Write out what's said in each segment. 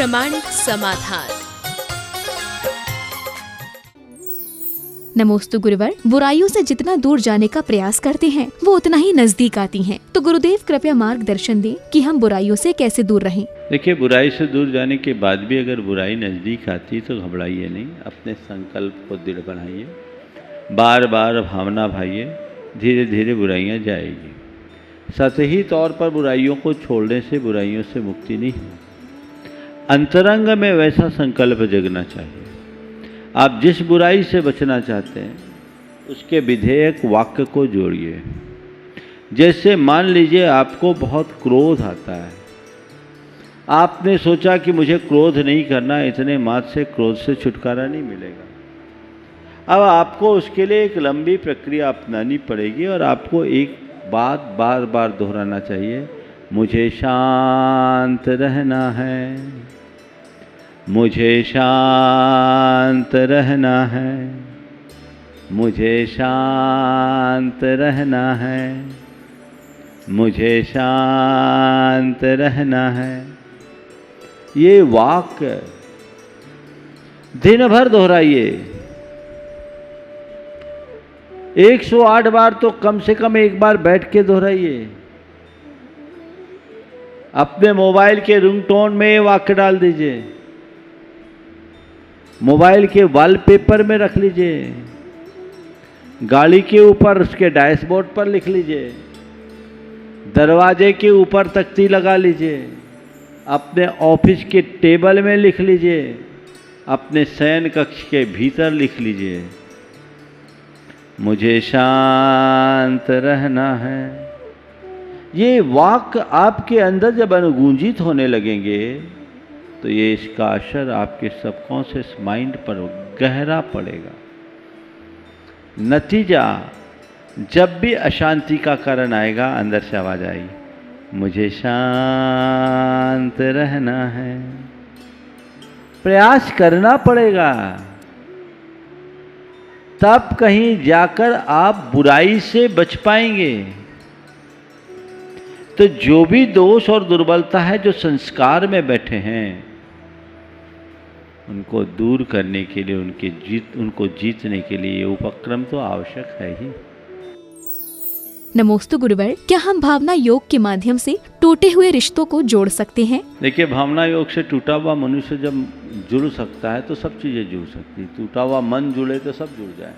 प्रामाणिक समाधान। नमोस्तु गुरुवर। बुराइयों से जितना दूर जाने का प्रयास करते हैं वो उतना ही नजदीक आती हैं। तो गुरुदेव कृपया मार्गदर्शन दें कि हम बुराइयों से कैसे दूर रहें। देखिए, बुराई से दूर जाने के बाद भी अगर बुराई नज़दीक आती तो घबराइए नहीं, अपने संकल्प को दृढ़ बनाइए, बार बार भावना भाइये, धीरे धीरे बुराइयां जाएगी। सतही तौर पर बुराइयों को छोड़ने से बुराइयों से मुक्ति नहीं है, अंतरंग में वैसा संकल्प जगना चाहिए। आप जिस बुराई से बचना चाहते हैं उसके विधेयक वाक्य को जोड़िए। जैसे मान लीजिए आपको बहुत क्रोध आता है, आपने सोचा कि मुझे क्रोध नहीं करना, इतने मात्र से क्रोध से छुटकारा नहीं मिलेगा। अब आपको उसके लिए एक लंबी प्रक्रिया अपनानी पड़ेगी और आपको एक बात बार बार दोहराना चाहिए, मुझे शांत रहना है, मुझे शांत रहना है, मुझे शांत रहना है, मुझे शांत रहना है। ये वाक्य दिन भर दोहराइए। 108 बार तो कम से कम एक बार बैठ के दोहराइए। अपने मोबाइल के रिंगटोन में ये वाक्य डाल दीजिए, मोबाइल के वॉलपेपर में रख लीजिए, गाड़ी के ऊपर उसके डैशबोर्ड पर लिख लीजिए, दरवाजे के ऊपर तख्ती लगा लीजिए, अपने ऑफिस के टेबल में लिख लीजिए, अपने शयन कक्ष के भीतर लिख लीजिए, मुझे शांत रहना है। ये वाक्य आपके अंदर जब अनुगूंजित होने लगेंगे तो ये इसका असर आपके सबकॉन्शियस माइंड पर गहरा पड़ेगा। नतीजा, जब भी अशांति का कारण आएगा अंदर से आवाज आएगी, मुझे शांत रहना है। प्रयास करना पड़ेगा, तब कहीं जाकर आप बुराई से बच पाएंगे। तो जो भी दोष और दुर्बलता है जो संस्कार में बैठे हैं उनको दूर करने के लिए, उनको जीतने के लिए ये उपक्रम तो आवश्यक है ही। नमोस्तु गुरुवर। क्या हम भावना योग के माध्यम से टूटे हुए रिश्तों को जोड़ सकते हैं? देखिए, भावना योग से टूटा हुआ मनुष्य जब जुड़ सकता है तो सब चीजें जुड़ सकती है। टूटा हुआ मन जुड़े तो सब जुड़ जाए।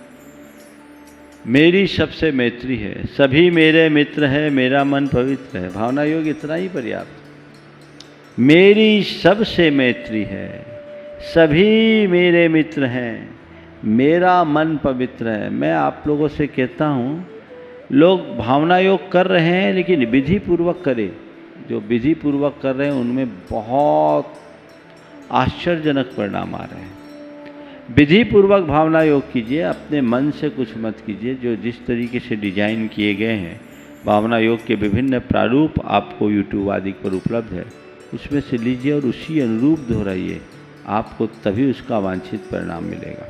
मेरी सबसे मैत्री है, सभी मेरे मित्र है, मेरा मन पवित्र है। भावना योग इतना ही पर्याप्त। मेरी सबसे मैत्री है, सभी मेरे मित्र हैं, मेरा मन पवित्र है। मैं आप लोगों से कहता हूँ, लोग भावना योग कर रहे हैं लेकिन विधि पूर्वक करें। जो विधि पूर्वक कर रहे हैं उनमें बहुत आश्चर्यजनक परिणाम आ रहे हैं। विधि पूर्वक भावना योग कीजिए, अपने मन से कुछ मत कीजिए। जो जिस तरीके से डिजाइन किए गए हैं भावना योग के विभिन्न प्रारूप आपको यूट्यूब आदि पर उपलब्ध है, उसमें से लीजिए और उसी अनुरूप दोहराइए, आपको तभी उसका वांछित परिणाम मिलेगा।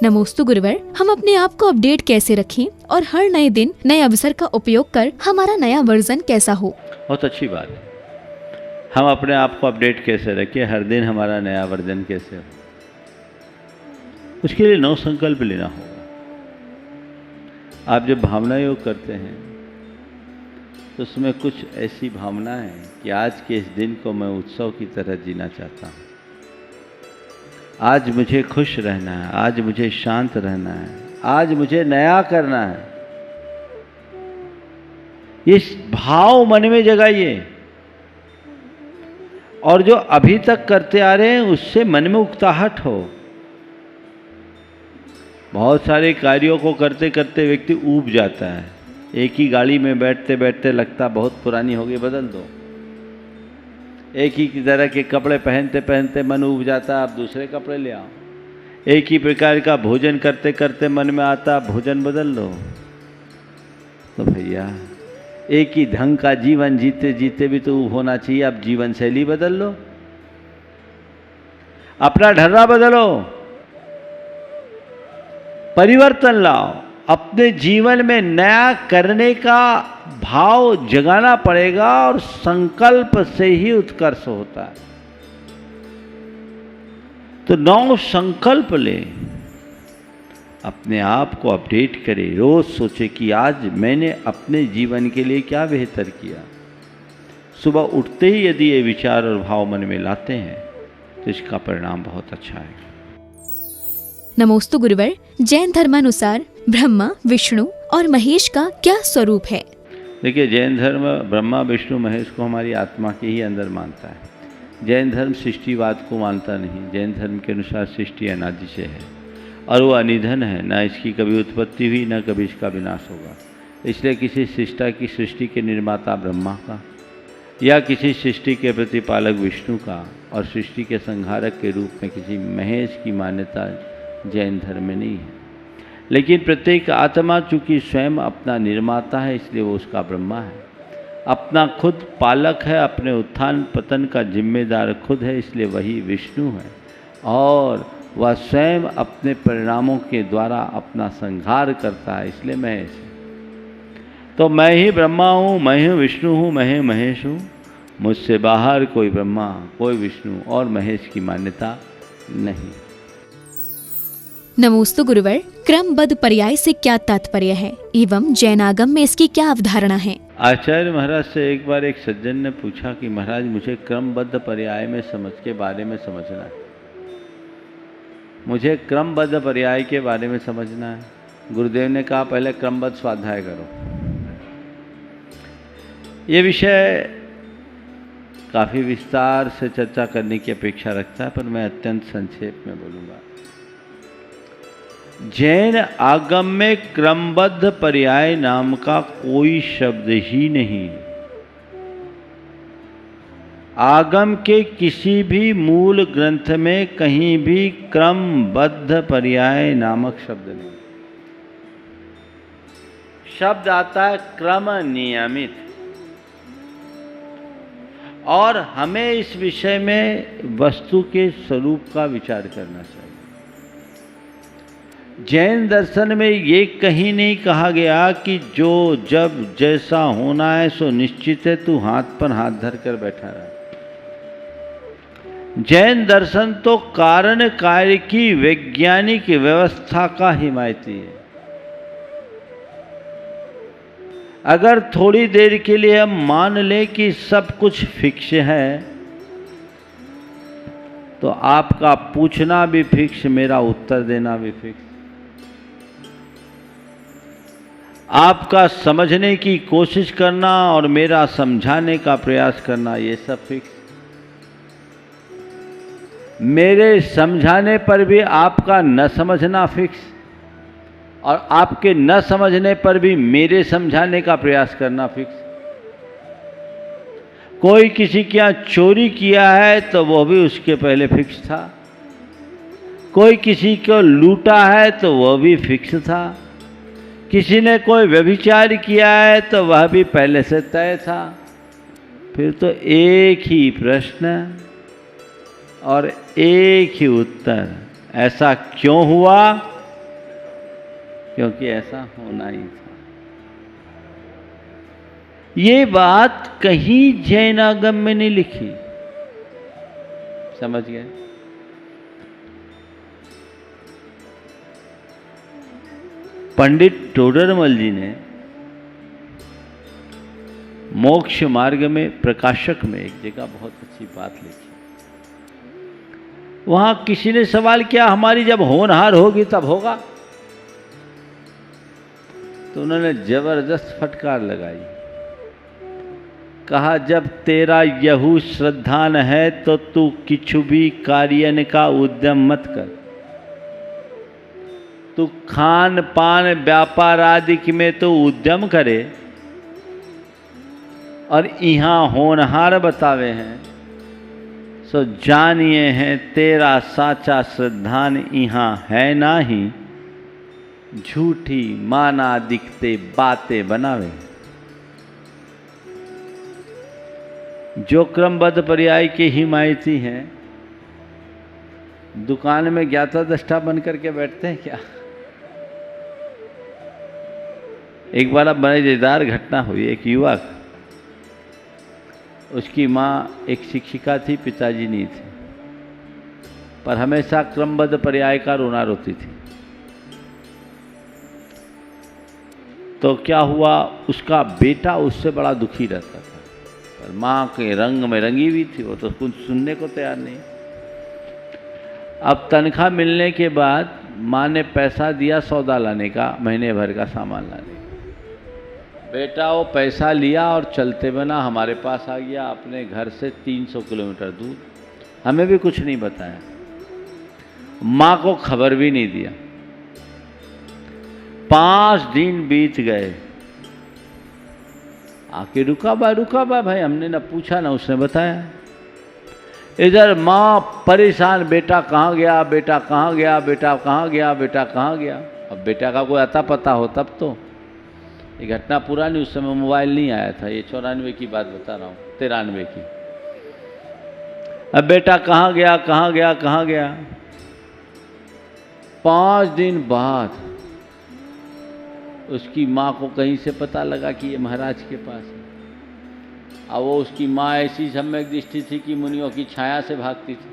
नमोस्तु गुरुवर। हम अपने आप को अपडेट कैसे रखें और हर नए दिन नए अवसर का उपयोग कर हमारा नया वर्जन कैसा हो? बहुत अच्छी बात है। हम अपने आप को अपडेट कैसे रखें, हर दिन हमारा नया वर्जन कैसे हो, उसके लिए नव संकल्प लेना होगा। आप जब भावना योग करते हैं तो उसमें कुछ ऐसी भावना है कि आज के इस दिन को मैं उत्सव की तरह जीना चाहता हूँ, आज मुझे खुश रहना है, आज मुझे शांत रहना है, आज मुझे नया करना है। इस भाव मन में जगाइए और जो अभी तक करते आ रहे हैं उससे मन में उकताहट हो। बहुत सारे कार्यों को करते करते व्यक्ति ऊब जाता है। एक ही गाड़ी में बैठते बैठते लगता बहुत पुरानी हो गई, बदल दो। एक ही तरह के कपड़े पहनते पहनते मन ऊब जाता, आप दूसरे कपड़े ले आओ। एक ही प्रकार का भोजन करते करते मन में आता, भोजन बदल लो। तो भैया, एक ही ढंग का जीवन जीते जीते भी तो ऊब होना चाहिए। आप जीवन शैली बदल लो, अपना ढर्रा बदलो, परिवर्तन लाओ। अपने जीवन में नया करने का भाव जगाना पड़ेगा और संकल्प से ही उत्कर्ष होता है। तो 9 संकल्प ले, अपने आप को अपडेट करे, रोज सोचे कि आज मैंने अपने जीवन के लिए क्या बेहतर किया। सुबह उठते ही यदि ये विचार और भाव मन में लाते हैं तो इसका परिणाम बहुत अच्छा है। नमोस्तु गुरुवर, जैन धर्मानुसार ब्रह्मा, विष्णु और महेश का क्या स्वरूप है? देखिए, जैन धर्म ब्रह्मा, विष्णु, महेश को हमारी आत्मा के ही अंदर मानता है। जैन धर्म सृष्टिवाद को मानता नहीं। जैन धर्म के अनुसार सृष्टि अनादि से है और वो अनिधन है, ना इसकी कभी उत्पत्ति हुई ना कभी इसका विनाश होगा। इसलिए किसी सृष्टि के निर्माता ब्रह्मा का या किसी सृष्टि के प्रतिपालक विष्णु का और सृष्टि के संहारक के रूप में किसी महेश की मान्यता जैन धर्म में नहीं है। लेकिन प्रत्येक आत्मा चूँकि स्वयं अपना निर्माता है, इसलिए वो उसका ब्रह्मा है। अपना खुद पालक है, अपने उत्थान पतन का जिम्मेदार खुद है, इसलिए वही विष्णु है। और वह स्वयं अपने परिणामों के द्वारा अपना संहार करता है, इसलिए महेश है। तो मैं ही ब्रह्मा हूँ, मैं ही विष्णु हूँ, मैं ही महेश हूँ। मुझसे बाहर कोई ब्रह्मा, कोई विष्णु और महेश की मान्यता नहीं। नमोस्तु गुरुवर, क्रमबद्ध पर्याय से क्या तात्पर्य है एवं जैनागम में इसकी क्या अवधारणा है? आचार्य महाराज से एक बार एक सज्जन ने पूछा कि महाराज, मुझे क्रमबद्ध पर्याय में समझ के बारे में समझना है। मुझे क्रमबद्ध पर्याय के बारे में समझना है। गुरुदेव ने कहा पहले क्रमबद्ध स्वाध्याय करो। ये विषय काफ़ी विस्तार से चर्चा करने की अपेक्षा रखता है, पर मैं अत्यंत संक्षेप में बोलूँगा। जैन आगम में क्रमबद्ध पर्याय नाम का कोई शब्द ही नहीं। आगम के किसी भी मूल ग्रंथ में कहीं भी क्रमबद्ध पर्याय नामक शब्द नहीं। शब्द आता है क्रम नियमित। और हमें इस विषय में वस्तु के स्वरूप का विचार करना चाहिए। जैन दर्शन में ये कहीं नहीं कहा गया कि जो जब जैसा होना है सो निश्चित है, तू हाथ पर हाथ धर कर बैठा रहा। जैन दर्शन तो कारण कार्य की वैज्ञानिक व्यवस्था का हिमायती है। अगर थोड़ी देर के लिए हम मान लें कि सब कुछ फिक्स है, तो आपका पूछना भी फिक्स, मेरा उत्तर देना भी फिक्स, आपका समझने की कोशिश करना और मेरा समझाने का प्रयास करना, ये सब फिक्स। मेरे समझाने पर भी आपका न समझना फिक्स, और आपके न समझने पर भी मेरे समझाने का प्रयास करना फिक्स। कोई किसी के यहाँ चोरी किया है तो वो भी उसके पहले फिक्स था। कोई किसी को लूटा है तो वह भी फिक्स था। किसी ने कोई व्यभिचार किया है तो वह भी पहले से तय था। फिर तो एक ही प्रश्न और एक ही उत्तर, ऐसा क्यों हुआ? क्योंकि ऐसा होना ही था। ये बात कहीं जैनागम में नहीं लिखी। समझ गए? पंडित टोडरमल जी ने मोक्ष मार्ग में प्रकाशक में एक जगह बहुत अच्छी बात लिखी। वहां किसी ने सवाल किया, हमारी जब होनहार होगी तब होगा? तो उन्होंने जबरदस्त फटकार लगाई। कहा, जब तेरा यहू श्रद्धान है तो तू किछु भी कार्यन का उद्यम मत कर। तू खान पान व्यापार आदि में तो उद्यम करे, और यहाँ होनहार बतावे हैं, सो जानिए हैं तेरा साचा श्रद्धान यहाँ है नाही, झूठी माना दिखते बातें बनावे। जो क्रमबद्ध पर्याय के हिमायती हैं, दुकान में ज्ञाता दृष्टा बन करके बैठते हैं क्या? एक बार अब मजेदार घटना हुई। एक युवक, उसकी माँ एक शिक्षिका थी, पिताजी नहीं थे। पर हमेशा क्रमबद्ध पर्याय का रोना रोती थी। तो क्या हुआ, उसका बेटा उससे बड़ा दुखी रहता था, पर माँ के रंग में रंगी हुई थी, वो तो कुछ सुनने को तैयार नहीं। अब तनख्वाह मिलने के बाद माँ ने पैसा दिया सौदा लाने का, महीने भर का सामान लाने का। बेटा वो पैसा लिया और चलते बना हमारे पास आ गया, अपने घर से 300 किलोमीटर दूर, हमें भी कुछ नहीं बताया, माँ को खबर भी नहीं दिया। 5 दिन बीत गए, आके रुका बा भाई, हमने ना पूछा ना उसने बताया। इधर माँ परेशान, बेटा कहाँ गया, बेटा कहाँ गया, बेटा कहाँ गया, बेटा कहाँ गया। अब बेटा का कोई अता पता हो तब तो। ये घटना पुरानी, उस समय मोबाइल नहीं आया था, ये 94 की बात बता रहा हूँ, 93 की। अब बेटा कहाँ गया, कहाँ गया, कहाँ गया। 5 दिन बाद उसकी माँ को कहीं से पता लगा कि ये महाराज के पास है। अब वो उसकी माँ ऐसी सम्यक दृष्टि थी कि मुनियों की छाया से भागती थी,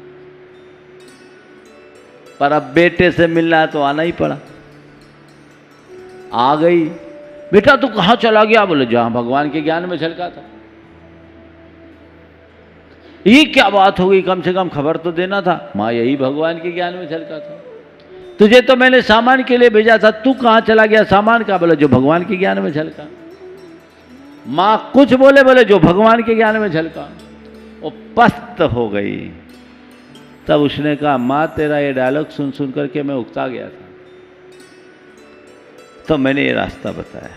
पर अब बेटे से मिलना है तो आना ही पड़ा। आ गई, बेटा तू कहाँ चला गया? बोले जहां भगवान के ज्ञान में झलका था। ये क्या बात हो गई, कम से कम खबर तो देना था। माँ यही भगवान के ज्ञान में झलका था, तुझे तो मैंने सामान के लिए भेजा था, तू कहाँ चला गया सामान का? बोले जो भगवान के ज्ञान में झलका। माँ कुछ बोले जो भगवान के ज्ञान में झलका। वो पस्त हो गई। तब उसने कहा माँ तेरा ये डायलॉग सुन सुन करके मैं उकता गया था, तो मैंने ये रास्ता बताया।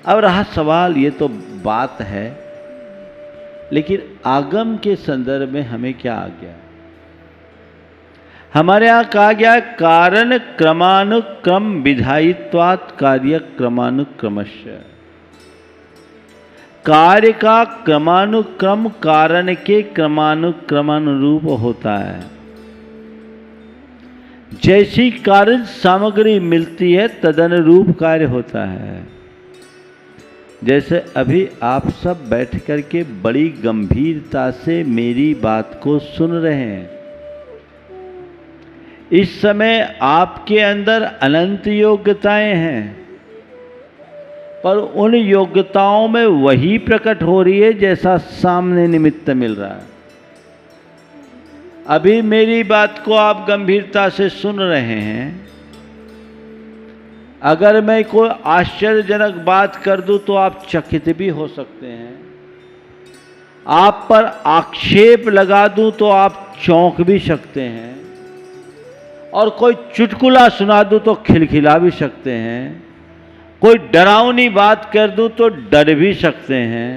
अब रहा सवाल, ये तो बात है, लेकिन आगम के संदर्भ में हमें क्या आ गया? हमारे यहाँ कहा गया कारण क्रमानुक्रम विधायित्वात् कार्य क्रमानुक्रमस्य। कार्य का क्रमानुक्रम कारण के क्रमानुक्रमानुरूप होता है। जैसी कार्य सामग्री मिलती है तदनुरूप कार्य होता है। जैसे अभी आप सब बैठ करके बड़ी गंभीरता से मेरी बात को सुन रहे हैं। इस समय आपके अंदर अनंत योग्यताएं हैं, पर उन योग्यताओं में वही प्रकट हो रही है जैसा सामने निमित्त मिल रहा है। अभी मेरी बात को आप गंभीरता से सुन रहे हैं। अगर मैं कोई आश्चर्यजनक बात कर दूं तो आप चकित भी हो सकते हैं। आप पर आक्षेप लगा दूं तो आप चौंक भी सकते हैं, और कोई चुटकुला सुना दूं तो खिलखिला भी सकते हैं। कोई डरावनी बात कर दूं तो डर भी सकते हैं,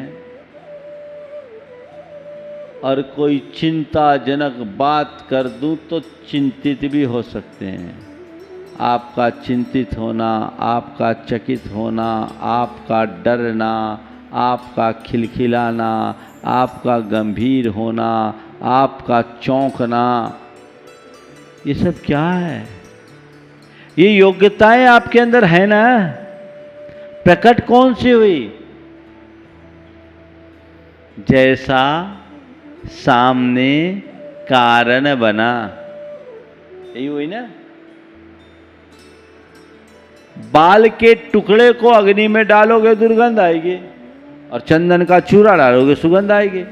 और कोई चिंताजनक बात कर दूं तो चिंतित भी हो सकते हैं। आपका चिंतित होना, आपका चकित होना, आपका डरना, आपका खिलखिलाना, आपका गंभीर होना, आपका चौंकना, ये सब क्या है? ये योग्यताएं आपके अंदर है ना? प्रकट कौन सी हुई? जैसा सामने कारण बना, यही हुई ना। बाल के टुकड़े को अग्नि में डालोगे दुर्गंध आएगी, और चंदन का चूरा डालोगे सुगंध आएगी।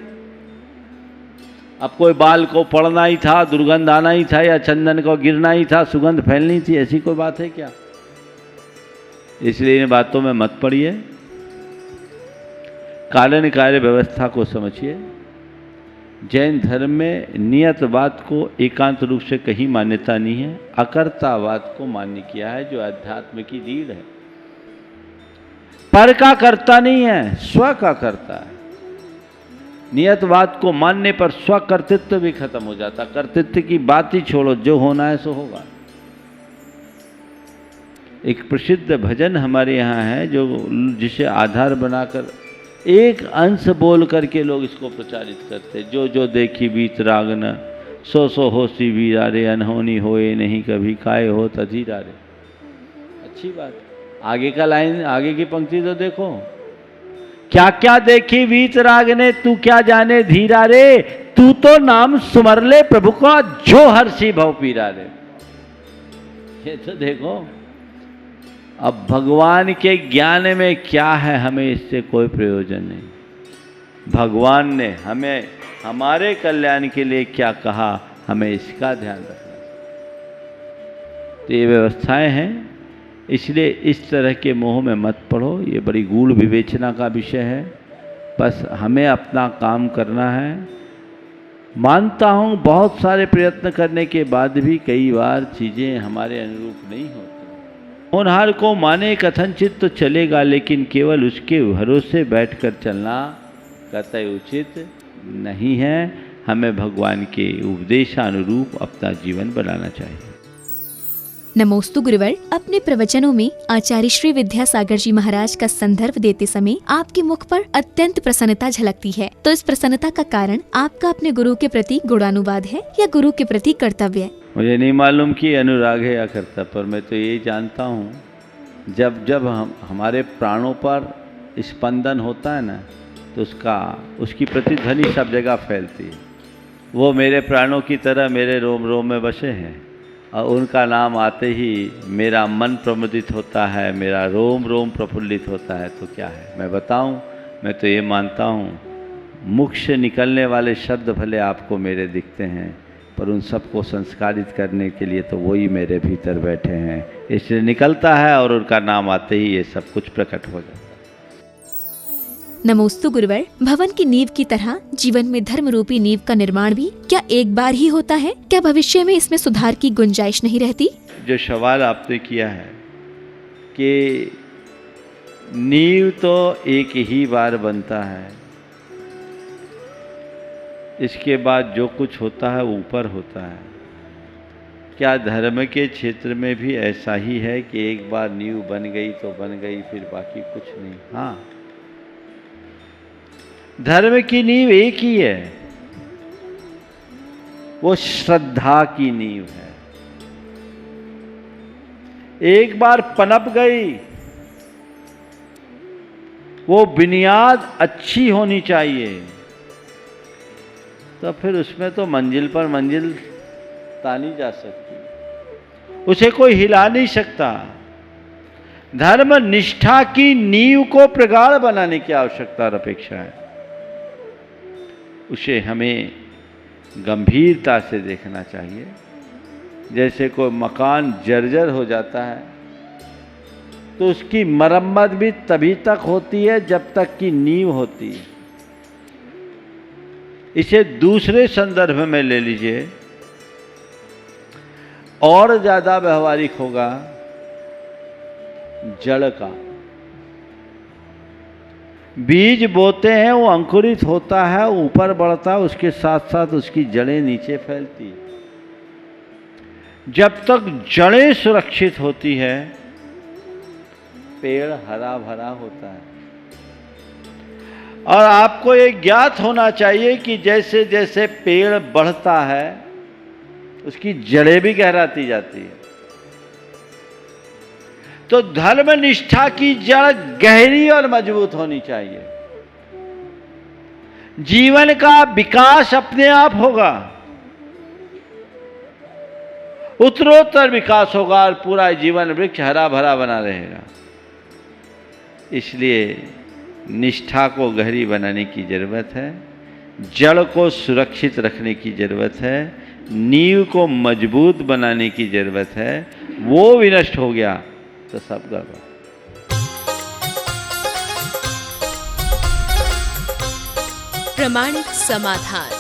अब कोई बाल को पड़ना ही था, दुर्गंध आना ही था, या चंदन को गिरना ही था, सुगंध फैलनी थी, ऐसी कोई बात है क्या? इसलिए इन बातों में मत पड़िए। कारण कार्य व्यवस्था को समझिए। जैन धर्म में नियतवाद को एकांत रूप से कहीं मान्यता नहीं है, अकर्तावाद को मान्य किया है, जो अध्यात्म की रीढ़ है। पर का कर्ता नहीं है, स्व का कर्ता है। नियतवाद को मानने पर स्व कर्तृत्व भी खत्म हो जाता। कर्तृत्व की बात ही छोड़ो, जो होना है सो होगा। एक प्रसिद्ध भजन हमारे यहाँ है, जो जिसे आधार बनाकर एक अंश बोल करके लोग इसको प्रचारित करते। जो जो देखी बीत रागन, सो सो होसी वीरारे, अनहोनी होए नहीं कभी, काहे हो तधीरारे। अच्छी बात। आगे का लाइन, आगे की पंक्ति तो देखो, क्या क्या देखी वीत राग ने, तू क्या जाने धीरा रे, तू तो नाम सुमर ले प्रभु का, जो हर्षी भव पीरा रे। ये तो देखो, अब भगवान के ज्ञान में क्या है, हमें इससे कोई प्रयोजन नहीं। भगवान ने हमें हमारे कल्याण के लिए क्या कहा, हमें इसका ध्यान रखना। तो ये व्यवस्थाएं हैं, इसलिए इस तरह के मोह में मत पड़ो। ये बड़ी गूढ़ विवेचना का विषय है। बस हमें अपना काम करना है। मानता हूँ बहुत सारे प्रयत्न करने के बाद भी कई बार चीज़ें हमारे अनुरूप नहीं होती। होनहार को माने कथनचित तो चलेगा, लेकिन केवल उसके भरोसे बैठकर चलना कतई उचित नहीं है। हमें भगवान के उपदेशानुरूप अपना जीवन बनाना चाहिए। नमोस्तु गुरुवर, अपने प्रवचनों में आचार्य श्री विद्यासागर जी महाराज का संदर्भ देते समय आपके मुख पर अत्यंत प्रसन्नता झलकती है। तो इस प्रसन्नता का कारण आपका अपने गुरु के प्रति गुणानुवाद है या गुरु के प्रति कर्तव्य है? मुझे नहीं मालूम कि अनुराग है या कर्तव्य, पर मैं तो यही जानता हूँ, जब जब हमारे प्राणों पर स्पंदन होता है ना, तो उसकी प्रतिध्वनि सब जगह फैलती है। वो मेरे प्राणों की तरह मेरे रोम रोम में बसे हैं, और उनका नाम आते ही मेरा मन प्रमुदित होता है, मेरा रोम रोम प्रफुल्लित होता है। तो क्या है, मैं बताऊं? मैं तो ये मानता हूँ, मुख से निकलने वाले शब्द भले आपको मेरे दिखते हैं, पर उन सबको संस्कारित करने के लिए तो वही मेरे भीतर बैठे हैं। इसलिए निकलता है और उनका नाम आते ही ये सब कुछ प्रकट हो जाता है। नमोस्तु गुरुवर, भवन की नींव की तरह जीवन में धर्म रूपी नींव का निर्माण भी क्या एक बार ही होता है? क्या भविष्य में इसमें सुधार की गुंजाइश नहीं रहती? जो सवाल आपने किया है कि नींव तो एक ही बार बनता है, इसके बाद जो कुछ होता है वो ऊपर होता है। क्या धर्म के क्षेत्र में भी ऐसा ही है कि एक बार नींव बन गई तो बन गई, फिर बाकी कुछ नहीं? हाँ, धर्म की नींव एक ही है, वो श्रद्धा की नींव है। एक बार पनप गई, वो बुनियाद अच्छी होनी चाहिए, तो फिर उसमें तो मंजिल पर मंजिल तानी जा सकती, उसे कोई हिला नहीं सकता। धर्म निष्ठा की नींव को प्रगाढ़ बनाने की आवश्यकता और अपेक्षा है। उसे हमें गंभीरता से देखना चाहिए। जैसे कोई मकान जर्जर हो जाता है तो उसकी मरम्मत भी तभी तक होती है जब तक कि नींव होती है। इसे दूसरे संदर्भ में ले लीजिए, और ज़्यादा व्यवहारिक होगा। जड़ का बीज बोते हैं, वो अंकुरित होता है, ऊपर बढ़ता है, उसके साथ साथ उसकी जड़ें नीचे फैलती है। जब तक जड़ें सुरक्षित होती है, पेड़ हरा भरा होता है। और आपको ये ज्ञात होना चाहिए कि जैसे जैसे पेड़ बढ़ता है, उसकी जड़ें भी गहराती जाती है। तो धर्म निष्ठा की जड़ गहरी और मजबूत होनी चाहिए। जीवन का विकास अपने आप होगा, उत्तरोत्तर विकास होगा और पूरा जीवन वृक्ष हरा भरा बना रहेगा। इसलिए निष्ठा को गहरी बनाने की जरूरत है, जड़ को सुरक्षित रखने की जरूरत है, नींव को मजबूत बनाने की जरूरत है। वो विनष्ट हो गया तो सब गड़बड़। प्रामाणिक समाधान।